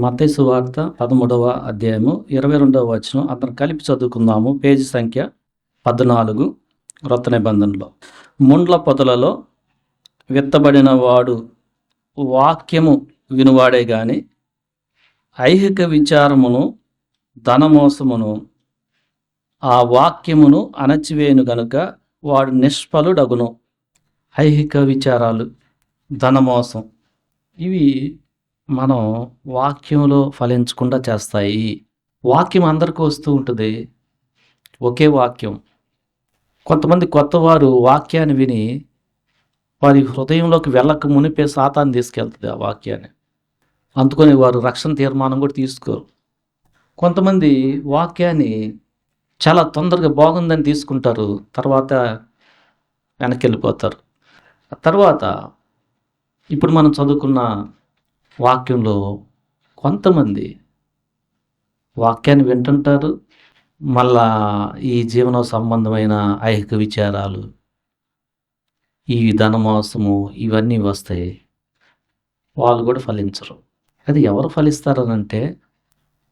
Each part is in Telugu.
మత్తయి సువార్త 13వ అధ్యాయము 22వ వచనం అందరం కలిపి చదువుకుందాము. పేజీ సంఖ్య 14 క్రొత్త నిబంధనలో. ముండ్ల పొదలలో విత్తబడిన వాడు వాక్యము వినువాడే గాని ఐహిక విచారమును ధనమోసమును ఆ వాక్యమును అణచివేయును గనుక వాడు నిష్ఫలుడగును. ఐహిక విచారాలు, ధనమోసం ఇవి మనం వాక్యంలో ఫలించకుండా చేస్తాయి. వాక్యం అందరికీ వస్తూ ఉంటుంది, ఒకే వాక్యం. కొంతమంది కొత్తవారు వాక్యాన్ని విని వారి హృదయంలోకి వెళ్ళక మునిపే సాతాను తీసుకెళ్తుంది ఆ వాక్యాన్ని. అందుకని వారు రక్షణ తీర్మానం కూడా తీసుకోరు. కొంతమంది వాక్యాన్ని చాలా తొందరగా బాగుందని తీసుకుంటారు, తర్వాత వెనక్కి వెళ్ళిపోతారు. తర్వాత ఇప్పుడు మనం చదువుకున్న వాక్యంలో కొంతమంది వాక్యాన్ని వింటుంటారు, మళ్ళా ఈ జీవన సంబంధమైన ఐహిక విచారాలు, ఈ ధనమోసము ఇవన్నీ వస్తాయి. వాళ్ళు కూడా ఫలించరు. అది ఎవరు ఫలిస్తారనంటే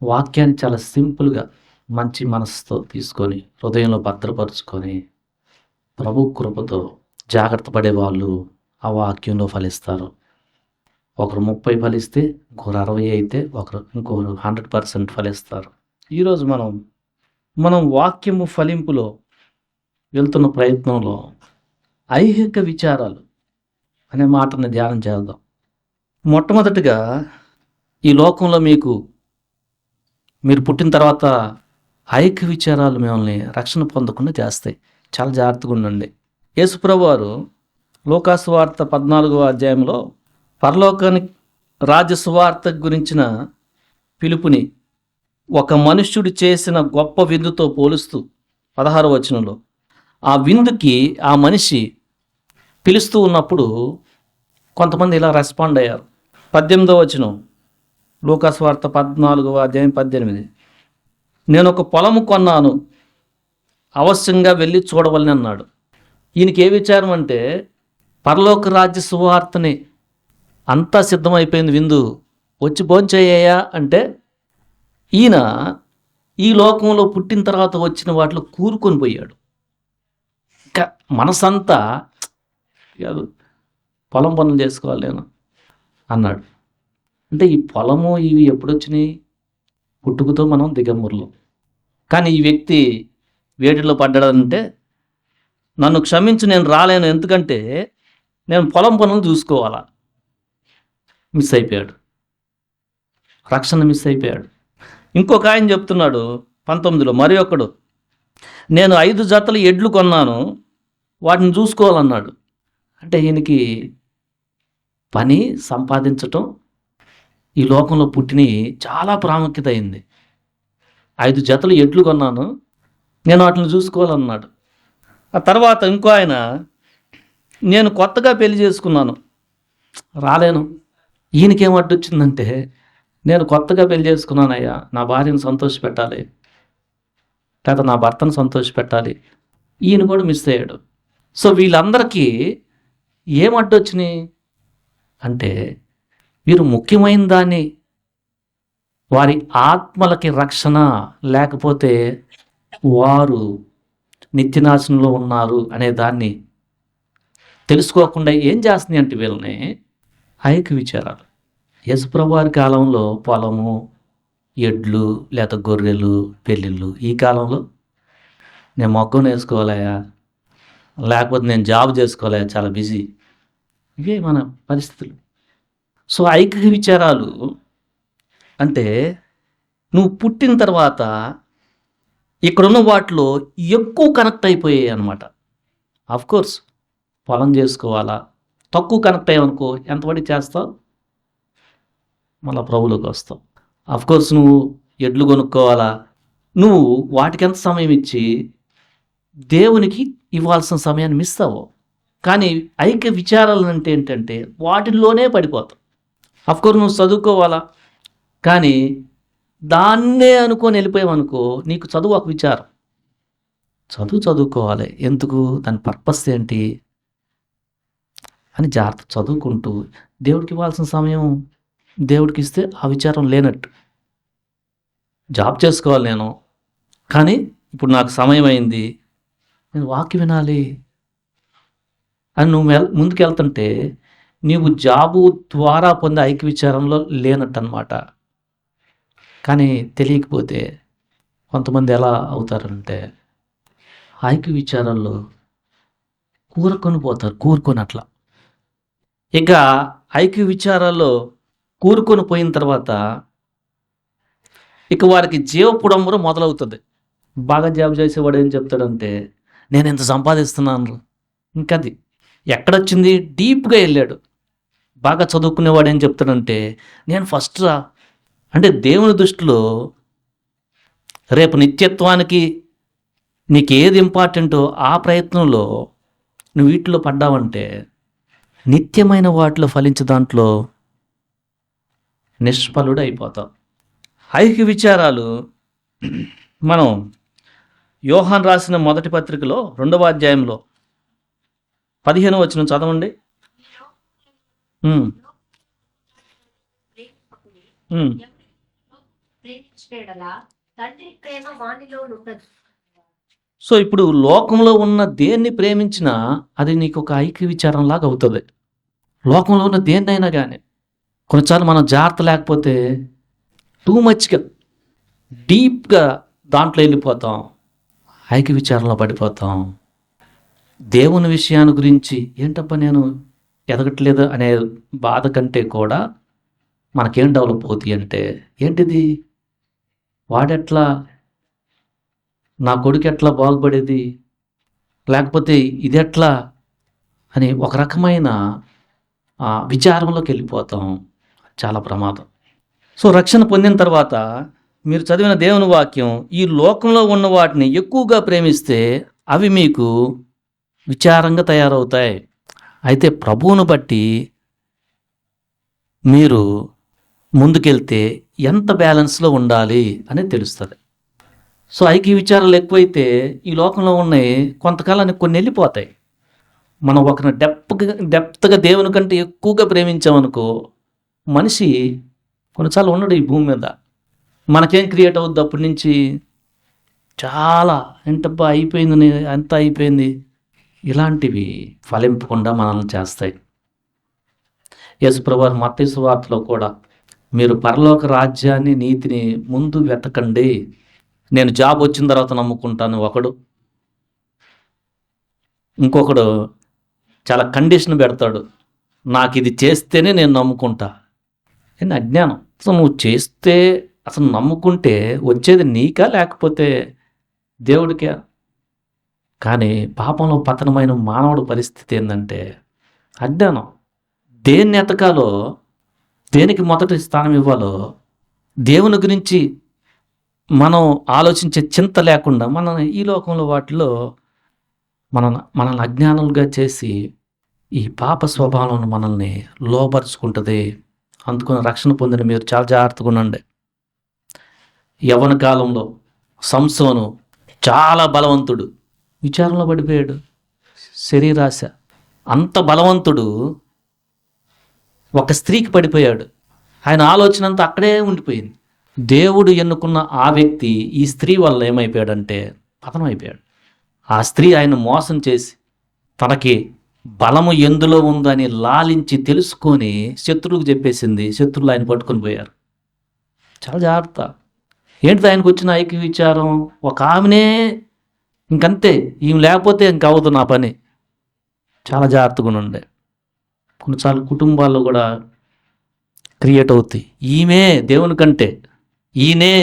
వాక్యాన్ని చాలా సింపుల్గా మంచి మనసుతో తీసుకొని హృదయంలో భద్రపరుచుకొని ప్రభు కృపతో జాగ్రత్త పడే వాళ్ళు ఆ వాక్యంలో ఫలిస్తారు. ఒకరు 30 ఫలిస్తే ఇంకొకరు 60 అయితే ఇంకొకరు 100% ఫలిస్తారు. ఈరోజు మనం వాక్యము ఫలింపులో వెళ్తున్న ప్రయత్నంలో ఐహిక విచారాలు అనే మాటను ధ్యానం చేద్దాం. మొట్టమొదటిగా ఈ లోకంలో మీరు పుట్టిన తర్వాత ఐహిక విచారాలు మిమ్మల్ని రక్షణ పొందకుండా చేస్తాయి. చాలా జాగ్రత్తగా ఉండండి. యేసుప్రభు వారు లూకా సువార్త 14వ అధ్యాయంలో పరలోకానికి రాజ్య సువార్త గురించిన పిలుపుని ఒక మనుష్యుడు చేసిన గొప్ప విందుతో పోలుస్తూ 16వ వచనంలో ఆ విందుకి ఆ మనిషి పిలుస్తూ ఉన్నప్పుడు కొంతమంది ఇలా రెస్పాండ్ అయ్యారు. 18వ వచనం లూకా సువార్త 14వ అధ్యాయం 18. నేను ఒక పొలము కొన్నాను, అవశ్యంగా వెళ్ళి చూడవలని అన్నాడు. ఈయనకి ఏ విచారం అంటే పరలోక రాజ్య సువార్తని అంతా సిద్ధమైపోయింది, విందు వచ్చి భోంచేయ్యా అంటే ఈయన ఈ లోకంలో పుట్టిన తర్వాత వచ్చిన వాటిలో కూరుకొని పోయాడు. ఇంకా మనసంతా కాదు, పొలం పనులు చేసుకోవాలి నేను అన్నాడు. అంటే ఈ పొలము ఇవి ఎప్పుడు వచ్చినాయి? పుట్టుకతో మనం దిగంబరులు. కానీ ఈ వ్యక్తి వేడిలో పడ్డాడంటే నన్ను క్షమించు, నేను రాలేను, ఎందుకంటే నేను పొలం పనులు చూసుకోవాలా. మిస్ అయిపోయాడు, రక్షణ మిస్ అయిపోయాడు. ఇంకొక ఆయన చెప్తున్నాడు 19లో, మరి ఒకడు నేను 5 జతల ఎడ్లు కొన్నాను, వాటిని చూసుకోవాలన్నాడు. అంటే ఈయనకి పని సంపాదించటం ఈ లోకంలో పుట్టిన చాలా ప్రాముఖ్యత అయింది. 5 జతల ఎడ్లు కొన్నాను, నేను వాటిని చూసుకోవాలన్నాడు. ఆ తర్వాత ఇంకో ఆయన నేను కొత్తగా పెళ్లి చేసుకున్నాను, రాలేను. ఈయనకేం అడ్డొచ్చిందంటే నేను కొత్తగా పెళ్లి చేసుకున్నానయ్యా, నా భార్యను సంతోషపెట్టాలి, లేదా నా భర్తను సంతోషపెట్టాలి. ఈయన కూడా మిస్ అయ్యాడు. సో వీళ్ళందరికీ ఏం అడ్డొచ్చినాయి అంటే వీరు ముఖ్యమైన దాన్ని, వారి ఆత్మలకి రక్షణ లేకపోతే వారు నిత్యనాశనంలో ఉన్నారు అనే దాన్ని తెలుసుకోకుండా ఏం చేస్తున్నాయి అంటే వీళ్ళని ఐహిక విచారాలు. యేసుప్రభు వారి కాలంలో పొలము, ఎడ్లు, లేక గొర్రెలు, పెళ్ళిళ్ళు. ఈ కాలంలో నేను మొగ్గం వేసుకోవాలయా, లేకపోతే నేను జాబ్ చేసుకోవాలయా, చాలా బిజీ. ఇవే మన పరిస్థితులు. సో ఐహిక విచారాలు అంటే నువ్వు పుట్టిన తర్వాత ఇక్కడున్న వాటిలో ఎక్కువ కనెక్ట్ అయిపోయాయి అన్నమాట. ఆఫ్కోర్స్ పొలం చేసుకోవాలా, తక్కువ కనెక్ట్ అయ్యావనుకో ఎంతవరకు చేస్తావు, మళ్ళీ ప్రభువులోకి వస్తావు. ఆఫ్కోర్స్ నువ్వు ఎడ్లు కొనుక్కోవాలా, నువ్వు వాటికి ఎంత సమయం ఇచ్చి దేవునికి ఇవ్వాల్సిన సమయాన్ని మిస్ అవ్వవు. కానీ ఐక్య విచారాలు అంటే ఏంటంటే వాటిల్లోనే పడిపోతావు. ఆఫ్కోర్స్ నువ్వు చదువుకోవాలా, కానీ దాన్నే అనుకొని వెళ్ళిపోయావనుకో నీకు చదువు ఒక విచారం. చదువుకోవాలి, ఎందుకు, దాని పర్పస్ ఏంటి అని జాగ్రత్త చదువుకుంటూ దేవుడికి ఇవ్వాల్సిన సమయం దేవుడికి ఇస్తే ఆ విచారం లేనట్టు. జాబ్ చేసుకోవాలి నేను, కానీ ఇప్పుడు నాకు సమయం అయింది, నేను వాక్యం వినాలి అని నువ్వు ముందుకెళ్తుంటే నీవు జాబు ద్వారా పొందే ఐక్య విచారంలో లేనట్టు అనమాట. కానీ తెలియకపోతే కొంతమంది ఎలా అవుతారంటే ఐక్య విచారాల్లో కూరుకొని అట్లా. ఇక ఐక్య విచారాల్లో కూరుకొని పోయిన తర్వాత ఇక వారికి జీవపుడంబరం మొదలవుతుంది. బాగా జాబ్ చేసేవాడు ఏం చెప్తాడంటే, నేను ఇంత సంపాదిస్తున్నాను. ఇంకది ఎక్కడొచ్చింది? డీప్గా వెళ్ళాడు. బాగా చదువుకునేవాడు ఏం చెప్తాడంటే, నేను ఫస్ట్ రా. అంటే దేవుని దృష్టిలో రేపు నిత్యత్వానికి నీకు ఏది ఇంపార్టెంటో ఆ ప్రయత్నంలో నువ్వు వీటిలో పడ్డావంటే నిత్యమైన వాటిలో ఫలించే దాంట్లో నిష్ఫలుడు అయిపోతావు. ఐక్య విచారాలు మనం యోహాన్ రాసిన మొదటి పత్రికలో 2వ అధ్యాయంలో 15వ వచనం చదవండి. సో ఇప్పుడు లోకంలో ఉన్న దేన్ని ప్రేమించినా అది నీకు ఒక ఐక్య విచారం లాగా అవుతుంది. లోకంలో ఉన్న దేన్నైనా కానీ కొన్నిసార్లు మనం జాగ్రత్త లేకపోతే టూ మచ్గా డీప్గా దాంట్లో వెళ్ళిపోతాం, ఐక్య విచారంలో పడిపోతాం. దేవుని విషయాన్ని గురించి ఏంటబ్బా నేను ఎదగట్లేదు అనే బాధ కంటే కూడా మనకేం డెవలప్ అవుతాయి అంటే, ఏంటిది వాడెట్లా, నా కొడుకు ఎట్లా బాగుపడేది, లేకపోతే ఇది ఎట్లా అని ఒక రకమైన విచారంలోకి వెళ్ళిపోతాం. చాలా ప్రమాదం. సో రక్షణ పొందిన తర్వాత మీరు చదివిన దేవుని వాక్యం, ఈ లోకంలో ఉన్న వాటిని ఎక్కువగా ప్రేమిస్తే అవి మీకు విచారంగా తయారవుతాయి. అయితే ప్రభువును బట్టి మీరు ముందుకెళ్తే ఎంత బ్యాలెన్స్లో ఉండాలి అనేది తెలుస్తుంది. సో ఐక్య విచారాలు ఎక్కువైతే ఈ లోకంలో ఉన్నాయి కొంతకాలానికి కొన్ని వెళ్ళిపోతాయి. మనం ఒకరిని డెప్త్గా దేవుని కంటే ఎక్కువగా ప్రేమించామనుకో మనిషి కొన్నిసార్లు ఉండడు ఈ భూమి మీద. మనకేం క్రియేట్ అవుద్ది అప్పటి నుంచి? చాలా ఏంటబ్బా అయిపోయింది, అంతా అయిపోయింది, ఇలాంటివి ఫలింపకుండా మనల్ని చేస్తాయి. యేసుప్రభువు మత్తయి సువార్తలో కూడా మీరు పరలోక రాజ్యాన్ని నీతిని ముందు వెతకండి, నేను జాబ్ వచ్చిన తర్వాత నమ్ముకుంటాను ఒకడు. ఇంకొకడు చాలా కండిషన్ పెడతాడు, నాకు ఇది చేస్తేనే నేను నమ్ముకుంటా. ఏంటి అజ్ఞానం. అసలు నువ్వు చేస్తే అసలు నమ్ముకుంటే వచ్చేది నీకా లేకపోతే దేవుడికా? కానీ పాపంలో పతనమైన మానవుడి పరిస్థితి ఏంటంటే అజ్ఞానం. దేన్ని ఎతకాలో, దేనికి మొదటి స్థానం ఇవ్వాలో దేవుని గురించి మనం ఆలోచించే చింత లేకుండా మనం ఈ లోకంలో వాటిలో మనల్ని అజ్ఞానులుగా చేసి ఈ పాప స్వభావం మనల్ని లోపరుచుకుంటుంది. అందుకని రక్షణ పొందిన మీరు చాలా జాగ్రత్తగా ఉండండి. యవ్వన కాలంలో సంసోను చాలా బలవంతుడు, విచారంలో పడిపోయాడు. శరీరాశ. అంత బలవంతుడు ఒక స్త్రీకి పడిపోయాడు. ఆయన ఆలోచన అంతా అక్కడే ఉండిపోయింది. దేవుడు ఎన్నుకున్న ఆ వ్యక్తి ఈ స్త్రీ వల్ల ఏమైపోయాడంటే పతనం అయిపోయాడు. ఆ స్త్రీ ఆయన మోసం చేసి తనకి బలము ఎందులో ఉందని లాలించి తెలుసుకొని శత్రువులకు చెప్పేసింది. శత్రువులు ఆయన పట్టుకొని పోయారు. చాలా జాగ్రత్త. ఏంటిది ఆయనకు వచ్చిన ఐక్య విచారం? ఒక ఆమెనే ఇంకంతే, ఈమె లేకపోతే ఇంకవదు నా పని. చాలా జాగ్రత్తగా ఉండే. కొన్నిసార్లు కుటుంబాల్లో కూడా క్రియేట్ అవుతాయి. ఈమె దేవుని కంటే ఈయనే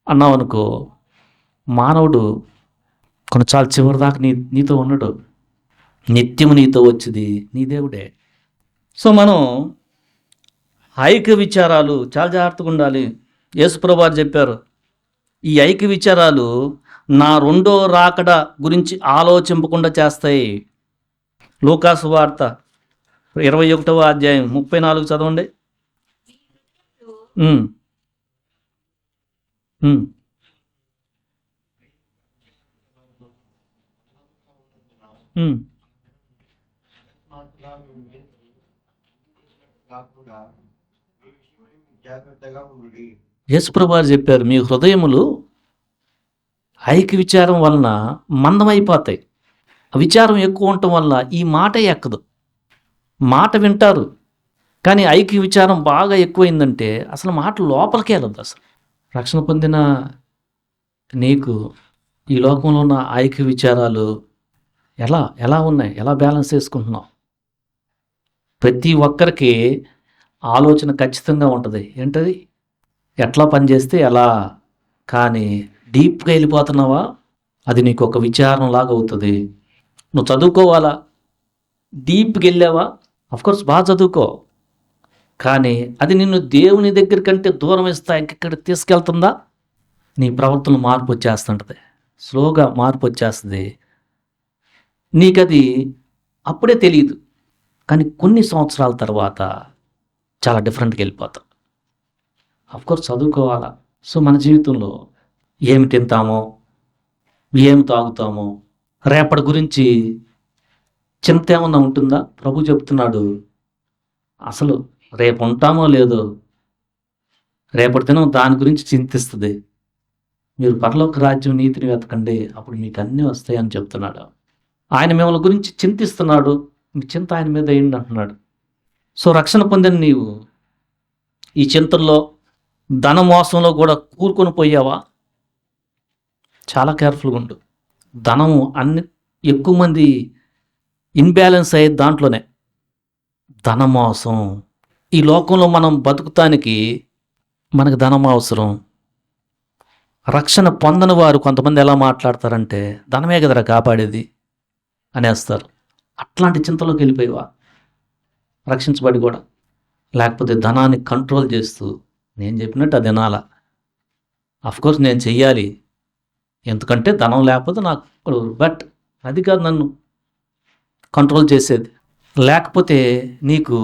అన్నావు అనుకో, మానవుడు కొన్నిసార్లు చివరిదాకా నీతో ఉన్నాడు. నిత్యము నీతో వచ్చేది నీ దేవుడే. సో మనం ఐక్య విచారాలు చాలా జాగ్రత్తగా ఉండాలి. యేసుప్రభువు వారు చెప్పారు, ఈ ఐక్య విచారాలు నా రెండో రాకడ గురించి ఆలోచింపకుండా చేస్తాయి. లూకాసు వార్త 21వ అధ్యాయం 34 చదవండి. యేసుప్రభు వారు చెప్పారు, మీ హృదయములు ఐక్య విచారం వలన మందమైపోతాయి. విచారం ఎక్కువ ఉండటం వల్ల ఈ మాట ఎక్కదు. మాట వింటారు, కానీ ఐక్య విచారం బాగా ఎక్కువైందంటే అసలు మాట లోపలికి వెళ్ళదు. అసలు రక్షణ పొందిన నీకు ఈ లోకంలో ఉన్న ఐక్య విచారాలు ఎలా ఎలా ఉన్నాయి, ఎలా బ్యాలెన్స్ చేసుకుంటున్నావు? ప్రతి ఒక్కరికి ఆలోచన ఖచ్చితంగా ఉంటుంది, ఏంటది ఎట్లా పనిచేస్తే ఎలా. కానీ డీప్గా వెళ్ళిపోతున్నావా, అది నీకు ఒక విచారం లాగా అవుతుంది. నువ్వు చదువుకోవాలా, డీప్కి వెళ్ళావా, అఫ్కోర్స్ బాగా చదువుకో, కానీ అది నిన్ను దేవుని దగ్గర కంటే దూరం ఇస్తా ఇంకెక్కడ తీసుకెళ్తుందా? నీ ప్రవర్తన మార్పు వచ్చేస్తుంటుంది, స్లోగా మార్పు వచ్చేస్తుంది. నీకది అప్పుడే తెలియదు, కానీ కొన్ని సంవత్సరాల తర్వాత చాలా డిఫరెంట్గా వెళ్ళిపోతాం. అఫ్కోర్స్ చదువుకోవాలా. సో మన జీవితంలో ఏమి తింటామో, ఏమి తాగుతామో, రేపటి గురించి చింత ఏమన్నా ఉంటుందా? ప్రభు చెప్తున్నాడు, అసలు రేపు ఉంటామో లేదో, రేపటి దినం దాని గురించి చింతిస్తుంది. మీరు పరలోక రాజ్యం నీతిని వెతకండి, అప్పుడు మీకు అన్నీ వస్తాయని చెప్తున్నాడు. ఆయన మిమ్మల్ని గురించి చింతిస్తున్నాడు, మీ చింత ఆయన మీద అయ్యింది అంటున్నాడు. సో రక్షణ పొందిన నీవు ఈ చింతల్లో, ధన మోసంలో కూడా కూరుకొని పోయావా? చాలా కేర్ఫుల్గా ఉండు. ధనము ఎక్కువ మంది ఇన్బ్యాలెన్స్ అయ్యే దాంట్లోనే ధన మోసం. ఈ లోకంలో మనం బతుకుతానికి మనకు ధనం అవసరం. రక్షణ పొందని వారు కొంతమంది ఎలా మాట్లాడతారంటే, ధనమే కదరా కాపాడేది అనేస్తారు. అట్లాంటి చింతలోకి వెళ్ళిపోయావా? రక్షించబడి కూడా, లేకపోతే ధనాన్ని కంట్రోల్ చేస్తూ నేను చెప్పినట్టు అది వినాలా, అఫ్కోర్స్ నేను చెయ్యాలి, ఎందుకంటే ధనం లేకపోతే నాకు, బట్ అది కాదు నన్ను కంట్రోల్ చేసేది. లేకపోతే నీకు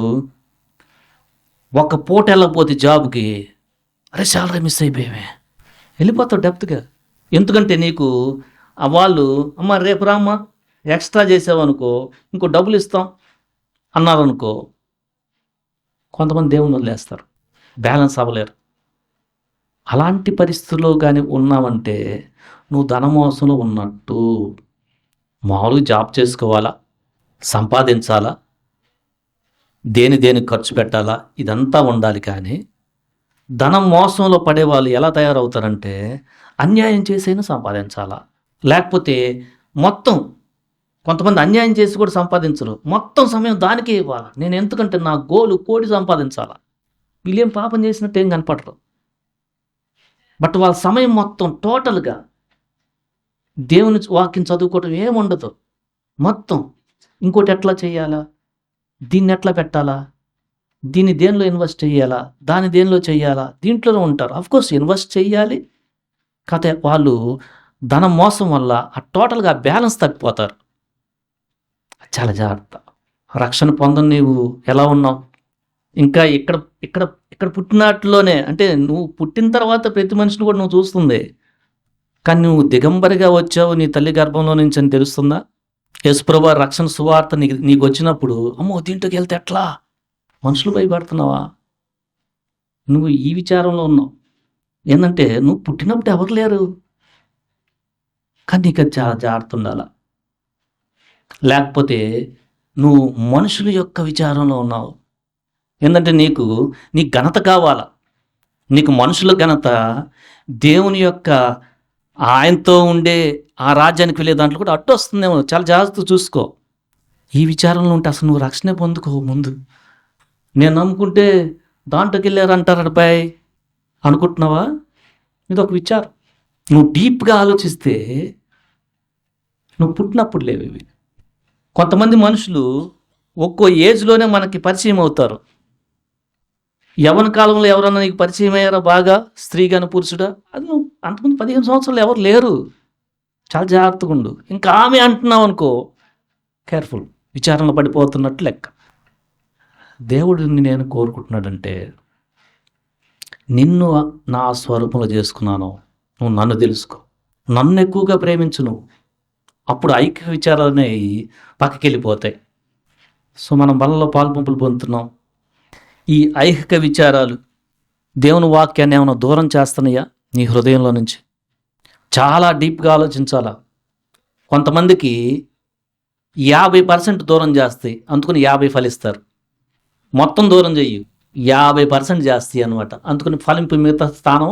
ఒక పూట వెళ్ళకపోతే జాబ్కి, అరే శాలరీ మిస్ అయిపోయామే, వెళ్ళిపోతావు డెప్త్గా. ఎందుకంటే నీకు వాళ్ళు, అమ్మ రేపు రామ్మా ఎక్స్ట్రా చేసావనుకో ఇంకో డబ్బులు ఇస్తాం అన్నారనుకో, కొంతమంది దేవుని వదిలేస్తారు, బ్యాలెన్స్ అవ్వలేరు. అలాంటి పరిస్థితుల్లో కానీ ఉన్నావంటే నువ్వు ధనమోసంలో ఉన్నట్టు. మామూలుగా జాబ్ చేసుకోవాలా, సంపాదించాలా, దేనికి ఖర్చు పెట్టాలా, ఇదంతా ఉండాలి. కానీ ధనం మోసంలో పడే వాళ్ళు ఎలా తయారవుతారంటే, అన్యాయం చేసైనా సంపాదించాలా, లేకపోతే మొత్తం, కొంతమంది అన్యాయం చేసి కూడా సంపాదించరు, మొత్తం సమయం దానికే ఇవ్వాలి. నేను ఎందుకంటే నా గోలు కోటి సంపాదించాలా. వీళ్ళేం పాపం చేసినట్టు ఏం కనపడరు, బట్ వాళ్ళ సమయం మొత్తం టోటల్గా దేవుని వాక్యం చదువుకోవటం ఏముండదు. మొత్తం ఇంకోటి ఎట్లా చేయాలా, దీన్ని ఎట్లా పెట్టాలా, దీన్ని దేనిలో ఇన్వెస్ట్ చేయాలా, దాన్ని దేనిలో చేయాలా, దీంట్లోనే ఉంటారు. అఫ్కోర్స్ ఇన్వెస్ట్ చేయాలి, కాకపోతే వాళ్ళు ధనం మోసం వల్ల ఆ టోటల్గా బ్యాలెన్స్ తప్పిపోతారు. చాలా జాగ్రత్త. రక్షణ పొందని నీవు ఎలా ఉన్నావు? ఇంకా ఇక్కడ ఇక్కడ ఇక్కడ పుట్టినట్లోనే, అంటే నువ్వు పుట్టిన తర్వాత ప్రతి మనిషిని కూడా నువ్వు చూస్తుంది, కానీ నువ్వు దిగంబరిగా వచ్చావు నీ తల్లి గర్భంలో నుంచి అని తెలుస్తుందా? యేసుప్రభు రక్షణ సువార్త నీకు వచ్చినప్పుడు, అమ్మో దీంట్లోకి వెళ్తే ఎట్లా, మనుషులు భయపడుతున్నావా? నువ్వు ఈ విచారంలో ఉన్నావు. ఏంటంటే నువ్వు పుట్టినప్పుడు ఎవరు లేరు, కానీ నీకు అది చాలా జాగ్రత్త ఉండాల. లేకపోతే నువ్వు మనుషుల యొక్క విచారంలో ఉన్నావు. ఏంటంటే నీ ఘనత కావాలా, నీకు మనుషుల ఘనత, దేవుని యొక్క ఆయనతో ఉండే ఆ రాజ్యానికి వెళ్ళే దాంట్లో కూడా అడ్డు వస్తుందేమో. చాలా జాగ్రత్తగా చూసుకో. ఈ విచారంలో ఉంటే అసలు నువ్వు రక్షణే పొందుకో. ముందు నేను నమ్ముకుంటే దాంట్లోకి వెళ్ళారంటారు అబ్బాయి అనుకుంటున్నావా? ఇది ఒక విచారం. నువ్వు డీప్గా ఆలోచిస్తే నువ్వు పుట్టినప్పుడు లేవు ఇవి. కొంతమంది మనుషులు ఒక్కో ఏజ్లోనే మనకి పరిచయం అవుతారు. యవ్వన కాలంలో ఎవరన్నా నీకు పరిచయం అయ్యారా బాగా, స్త్రీ కానీ పురుషుడా? అది నువ్వు అంతకుముందు 15 సంవత్సరాలు ఎవరు లేరు. చాలా జాగ్రత్తగా ఉండు. ఇంకా ఆమె అంటున్నావు అనుకో, కేర్ఫుల్, విచారణలో పడిపోతున్నట్టు లెక్క. దేవుడిని నేను కోరుకుంటున్నాడంటే, నిన్ను నా స్వరూపంలో చేసుకున్నాను, నువ్వు నన్ను తెలుసుకో, నన్ను ఎక్కువగా ప్రేమించు నువ్వు. అప్పుడు ఐక్య విచారాలు అనేవి పక్కకి వెళ్ళిపోతాయి. సో మనం బలలో పాలు పంపులు పొందుతున్నాం. ఈ ఐహిక విచారాలు దేవుని వాక్యాన్ని ఏమైనా దూరం చేస్తున్నాయా నీ హృదయంలో నుంచి? చాలా డీప్గా ఆలోచించాలా. కొంతమందికి 50% దూరం చేస్తాయి, అందుకని 50 ఫలిస్తారు. మొత్తం దూరం చెయ్యి, 50% చేస్తాయి అనమాట, అందుకని ఫలింపు మిగతా స్థానం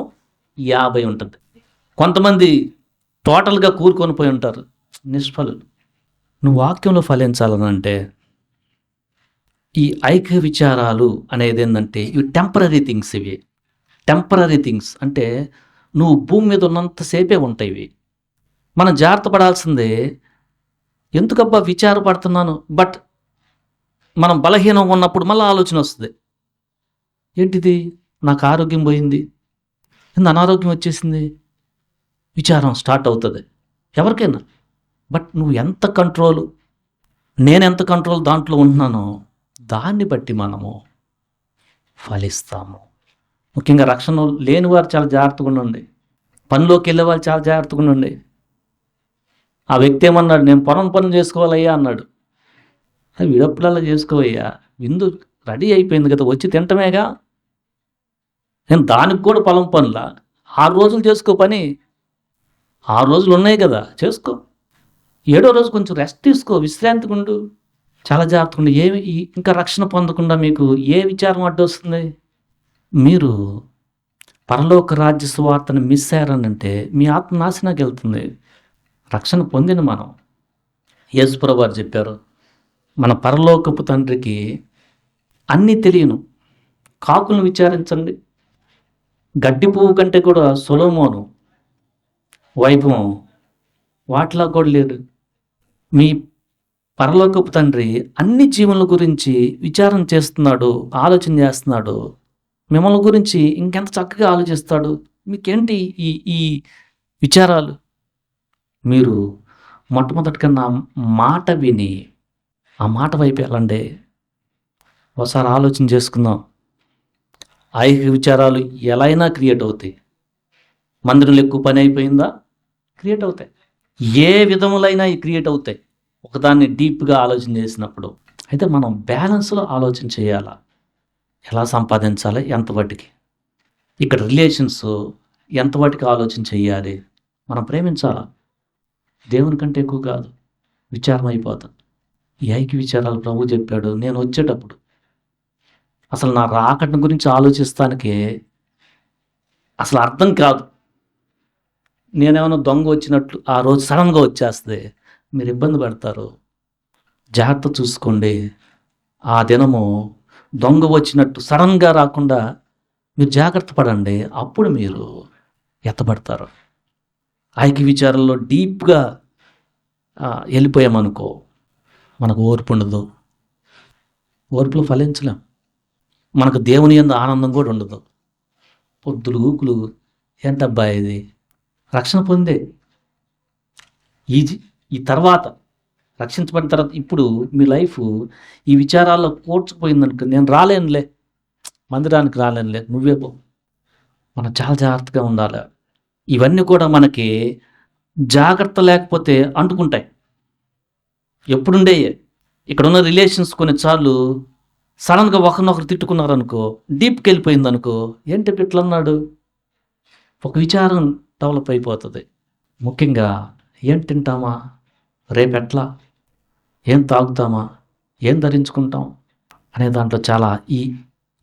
50 ఉంటుంది. కొంతమంది టోటల్గా కూరుకొని పోయి ఉంటారు, నిష్ఫలులు. నువ్వు వాక్యంలో ఫలించాలనంటే ఈ ఐక్య విచారాలు అనేది ఏంటంటే ఇవి టెంపరీ థింగ్స్. ఇవి టెంపరీ థింగ్స్ అంటే నువ్వు భూమి మీద ఉన్నంతసేపే ఉంటాయి ఇవి. మనం జాగ్రత్త పడాల్సిందే. ఎందుకబ్బా విచారపడుతున్నాను, బట్ మనం బలహీనంగా ఉన్నప్పుడు మళ్ళీ ఆలోచన వస్తుంది, ఏంటిది నాకు ఆరోగ్యం పోయింది, ఎంత అనారోగ్యం వచ్చేసింది, విచారం స్టార్ట్ అవుతుంది ఎవరికైనా. బట్ నువ్వు ఎంత కంట్రోల్, నేను ఎంత కంట్రోల్ దాంట్లో ఉంటున్నానో దాన్ని బట్టి మనము ఫలిస్తాము. ముఖ్యంగా రక్షణ లేని వారు చాలా జాగ్రత్తగా ఉండండి. పనిలోకి వెళ్ళే వాళ్ళు చాలా జాగ్రత్తగా ఉండండి. ఆ వ్యక్తి ఏమన్నాడు, నేను పనులు చేసుకోవాలయ్యా అన్నాడు. విడప్పుడల్లా చేసుకోవయ్యా, విందు రెడీ అయిపోయింది కదా, వచ్చి తింటమేగా. నేను దానికి కూడా పొలం పనులా? 6 రోజులు చేసుకో పని, 6 రోజులు ఉన్నాయి కదా చేసుకో. 7వ రోజు కొంచెం రెస్ట్ తీసుకో, విశ్రాంతిగా ఉండు, చాలా జాగ్రత్తగా ఉండు. ఇంకా రక్షణ పొందకుండా మీకు ఏ విచారం అడ్డు వస్తుంది? మీరు పరలోక రాజ్య సువార్తను మిస్ అయ్యారనంటే మీ ఆత్మ నాశనానికి వెళ్తుంది. రక్షణ పొందిన మనం, యేసుప్రభువు వారు చెప్పారు, మన పరలోకపు తండ్రికి అన్నీ తెలియను. కాకులను విచారించండి, గడ్డి పువ్వు కంటే కూడా సొలొమోను వైభవం వాటిలా కూడా లేదు. మీ పరలోకపు తండ్రి అన్ని జీవుల గురించి విచారం చేస్తున్నాడు, ఆలోచన చేస్తున్నాడు. మిమ్మల్ని గురించి ఇంకెంత చక్కగా ఆలోచిస్తాడు. మీకేంటి ఈ విచారాలు? మీరు మొట్టమొదటిగా నా మాట విని ఆ మాట వైపు వెళ్ళండి. ఒకసారి ఆలోచన చేసుకుందాం. ఐహిక విచారాలు ఎలా అయినా క్రియేట్ అవుతాయి. మందిరంలో ఎక్కువ పని అయిపోయిందా, క్రియేట్ అవుతాయి. ఏ విధములైనా క్రియేట్ అవుతాయి ఒకదాన్ని డీప్గా ఆలోచన చేసినప్పుడు. అయితే మనం బ్యాలెన్స్లో ఆలోచన చేయాలా, ఎలా సంపాదించాలి, ఎంతవాటికి, ఇక్కడ రిలేషన్స్ ఎంతవాటికి ఆలోచన చేయాలి. మనం ప్రేమించాలా, దేవుని కంటే ఎక్కువ కాదు. విచారం అయిపోతుంది. ఈ ఐక్య విచారాలు ప్రభు చెప్పాడు, నేను వచ్చేటప్పుడు అసలు నా రాకడ గురించి ఆలోచిస్తానికి అసలు అర్థం కాదు. నేనేమైనా దొంగ వచ్చినట్లు ఆ రోజు సడన్గా వచ్చేస్తే మీరు ఇబ్బంది పడతారు. జాగ్రత్త చూసుకోండి. ఆ దినము దొంగ వచ్చినట్టు సడన్గా రాకుండా మీరు జాగ్రత్త పడండి, అప్పుడు మీరు ఎత్తబడతారు. ఐక్య విచారంలో డీప్గా వెళ్ళిపోయామనుకో మనకు ఓర్పు ఉండదు, ఓర్పులో ఫలించలేం. మనకు దేవుని యందు ఆనందం కూడా ఉండదు. పొద్దులు ఊకులు, ఏంటబ్బా ఇది, రక్షణ పొందే ఈ తర్వాత రక్షించబడిన తర్వాత ఇప్పుడు మీ లైఫ్ ఈ విచారాల్లో కూర్చుకుపోయిందనుకో, నేను రాలేనులే, మందిరానికి రాలేనులే, నువ్వే పో. మనం చాలా జాగ్రత్తగా ఉండాలి. ఇవన్నీ కూడా మనకి జాగ్రత్త లేకపోతే అంటుకుంటాయి. ఎప్పుడుండే ఇక్కడ ఉన్న రిలేషన్స్ కొన్నిసార్లు సడన్గా ఒకరినొకరు తిట్టుకున్నారనుకో, డీప్కి వెళ్ళిపోయింది అనుకో, ఏంటి ఇట్లా అన్నాడు, ఒక విచారం డెవలప్ అయిపోతుంది. ముఖ్యంగా ఏం తింటామా, రేపు ఎట్లా, ఏం తాగుతామా, ఏం ధరించుకుంటాం అనే దాంట్లో చాలా ఈ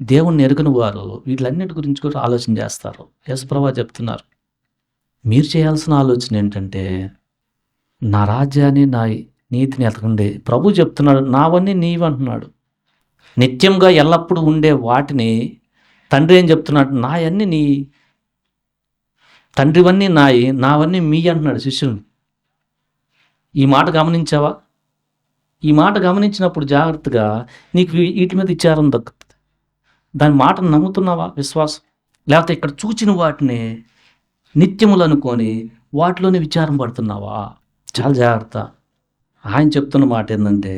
దేవుణ్ణి ఎరుగని వారు వీటిలన్నిటి గురించి కూడా ఆలోచన చేస్తారు. యేసుప్రభువు చెప్తున్నారు, మీరు చేయాల్సిన ఆలోచన ఏంటంటే నా రాజ్యాన్ని, నా నీతిని ఎతకండి. ప్రభు చెప్తున్నాడు, నావన్నీ నీవంటున్నాడు. నిత్యంగా ఎల్లప్పుడూ ఉండే వాటిని తండ్రి ఏం చెప్తున్నాడు, నాయన్నీ నీ తండ్రివన్నీ నాయి, నావన్నీ మీ అంటున్నాడు శిష్యుని. ఈ మాట గమనించావా? ఈ మాట గమనించినప్పుడు జాగ్రత్తగా నీకు వీటి మీద విచారం దక్కుతుంది. దాని మాటను నమ్ముతున్నావా, విశ్వాసం? లేకపోతే ఇక్కడ చూచిన వాటిని నిత్యములు అనుకొని వాటిలోనే విచారం పడుతున్నావా? చాలా జాగ్రత్త. ఆయన చెప్తున్న మాట ఏంటంటే,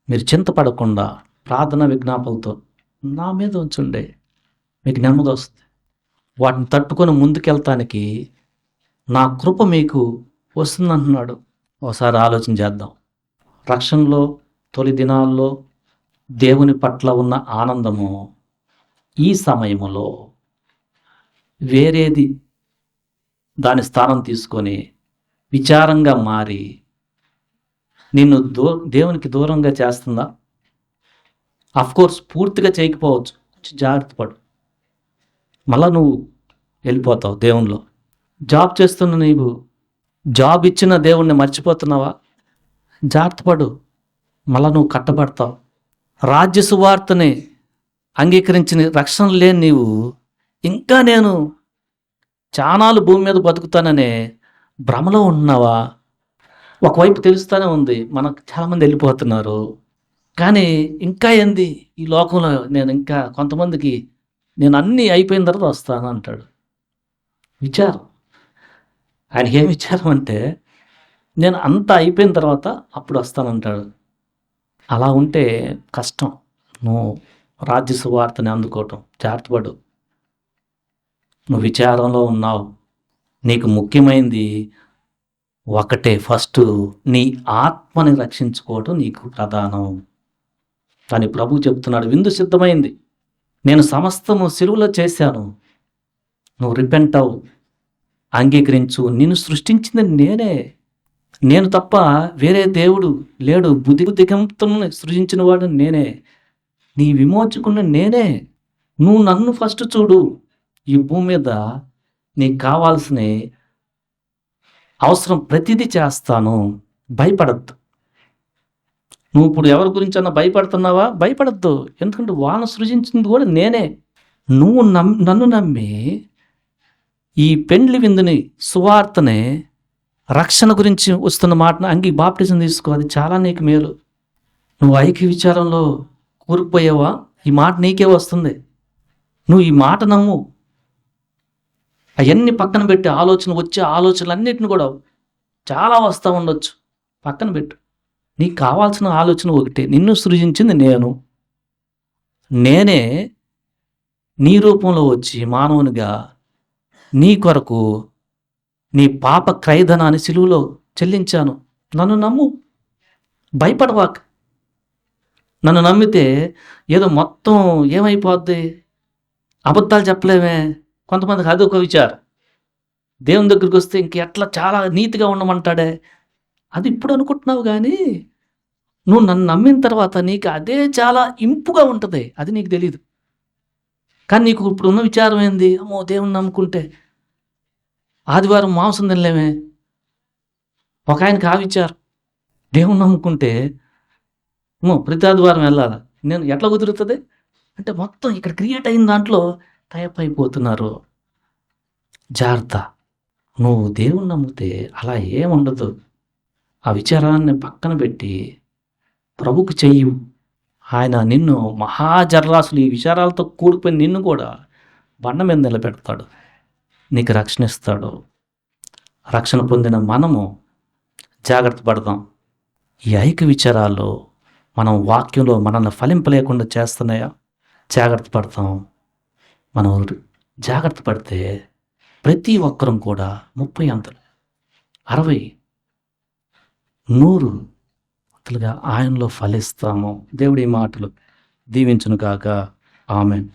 మీరు చింతపడకుండా ప్రార్థన విజ్ఞాపనలతో నా మీద ఉంచుండే, మీకు నెమ్మది వస్తుంది. వాటిని తట్టుకొని ముందుకెళ్తానికి నా కృప మీకు వస్తుందంటున్నాడు. ఒకసారి ఆలోచన చేద్దాం. రక్షణలో తొలి దినాల్లో దేవుని పట్ల ఉన్న ఆనందము ఈ సమయములో వేరేది దాని స్థానం తీసుకొని విచారంగా మారి నిన్ను దేవునికి దూరంగా చేస్తుందా? కోర్స్ పూర్తిగా చేయకపోవచ్చు, కొంచెం జాగ్రత్త పడు. మళ్ళా నువ్వు వెళ్ళిపోతావు దేవునిలో. జాబ్ చేస్తున్న నీవు జాబ్ ఇచ్చిన దేవుణ్ణి మర్చిపోతున్నావా? జాగ్రత్త పడు, మళ్ళా నువ్వు కట్టబడతావు. రాజ్య సువార్తని అంగీకరించిన రక్షణ లేని నీవు ఇంకా నేను చానాలు భూమి మీద బతుకుతాననే భ్రమలో ఉంటున్నావా? ఒకవైపు తెలుస్తూనే ఉంది, మనకు చాలామంది వెళ్ళిపోతున్నారు, కానీ ఇంకా ఏంది ఈ లోకంలో నేను ఇంకా కొంతమందికి నేను అన్నీ అయిపోయిన తర్వాత వస్తాను అంటాడు. విచారం. ఆయనకి ఏం విచారం అంటే నేను అంతా అయిపోయిన తర్వాత అప్పుడు వస్తానంటాడు. అలా ఉంటే కష్టం నువ్వు రాజ్య సువార్తని అందుకోవటం. జాగ్రత్తపడు. నువ్వు విచారంలో ఉన్నావు. నీకు ముఖ్యమైనది ఒకటే, ఫస్ట్ నీ ఆత్మని రక్షించుకోవటం నీకు ప్రధానం. కానీ ప్రభు చెప్తున్నాడు, విందు సిద్ధమైంది, నేను సమస్తము సిలువలో చేశాను, నువ్వు రిపెంట్ అవు, అంగీకరించు. నిన్ను సృష్టించింది నేనే, నేను తప్ప వేరే దేవుడు లేడు. దిగంతుని సృజించిన వాడు నేనే, నీ విమోచకుని నేనే. నువ్వు నన్ను ఫస్ట్ చూడు. ఈ భూమి మీద నీకు కావాల్సిన అవసరం ప్రతిదీ చేస్తాను, భయపడద్దు. నువ్వు ఇప్పుడు ఎవరి గురించి అన్నా భయపడుతున్నావా? భయపడద్దు, ఎందుకంటే వాళ్ళని సృజించింది కూడా నేనే. నువ్వు నన్ను నమ్మి ఈ పెండ్లి విందుని సువార్తనే రక్షణ గురించి వస్తున్న మాటను బాప్టిజం తీసుకో, అది చాలా నీకు మేలు. నువ్వు ఐక్య విచారంలో కూరుకుపోయావా? ఈ మాట నీకే వస్తుంది. నువ్వు ఈ మాట నమ్ము. అవన్నీ పక్కన పెట్టి వచ్చే ఆలోచనలన్నిటిని కూడా చాలా వస్తూ ఉండొచ్చు, పక్కన పెట్టు. నీకు కావాల్సిన ఆలోచన ఒకటే, నిన్ను సృజించింది నేనే నీ రూపంలో వచ్చి మానవునిగా నీ కొరకు నీ పాప క్రయధనాన్ని సిలువలో చెల్లించాను. నన్ను నమ్ము, భయపడవాక. నన్ను నమ్మితే ఏదో మొత్తం ఏమైపోద్ది, అబద్ధాలు చెప్పలేమే. కొంతమందికి అదొక విచారం. దేవుని దగ్గరికి వస్తే ఇంక ఎట్లా చాలా నీతిగా ఉండమంటాడే, అది ఇప్పుడు అనుకుంటున్నావు. కానీ నువ్వు నన్ను నమ్మిన తర్వాత నీకు అదే చాలా ఇంపుగా ఉంటుంది, అది నీకు తెలీదు. కానీ నీకు ఇప్పుడు ఉన్న విచారం ఏంది? అమ్మో, దేవుని నమ్ముకుంటే ఆదివారం మాంసం తినలేమే. ఒక ఆయనకి ఆ విచారం, దేవుని నమ్ముకుంటే ప్రతి ఆదివారం వెళ్ళాలా, నేను ఎట్లా కుదురుతుంది అంటే మొత్తం ఇక్కడ క్రియేట్ అయిన దాంట్లో టైప్ అయిపోతున్నారు. జాగ్రత్త, నువ్వు దేవుని నమ్మితే అలా ఏముండదు. ఆ విచారాన్ని పక్కన పెట్టి ప్రభుకు చెయ్యి. ఆయన నిన్ను మహాజర్రాసులు ఈ విచారాలతో కూడిపోయి నిన్ను కూడా బండ మీద నిలబెడతాడు, నీకు రక్షణ ఇస్తాడు. రక్షణ పొందిన మనము జాగ్రత్త పడదాం. ఈ ఐక్య విచారాల్లో మనం వాక్యంలో మనల్ని ఫలింపలేకుండా చేస్తున్నాయా? జాగ్రత్త పడతాం. మనం జాగ్రత్త పడితే ప్రతి ఒక్కరం కూడా 30 అంతలు 60 100 అంతలుగా ఆయనలో ఫలిస్తాము. దేవుడి మాటలు దీవించును కాక. ఆమేన్.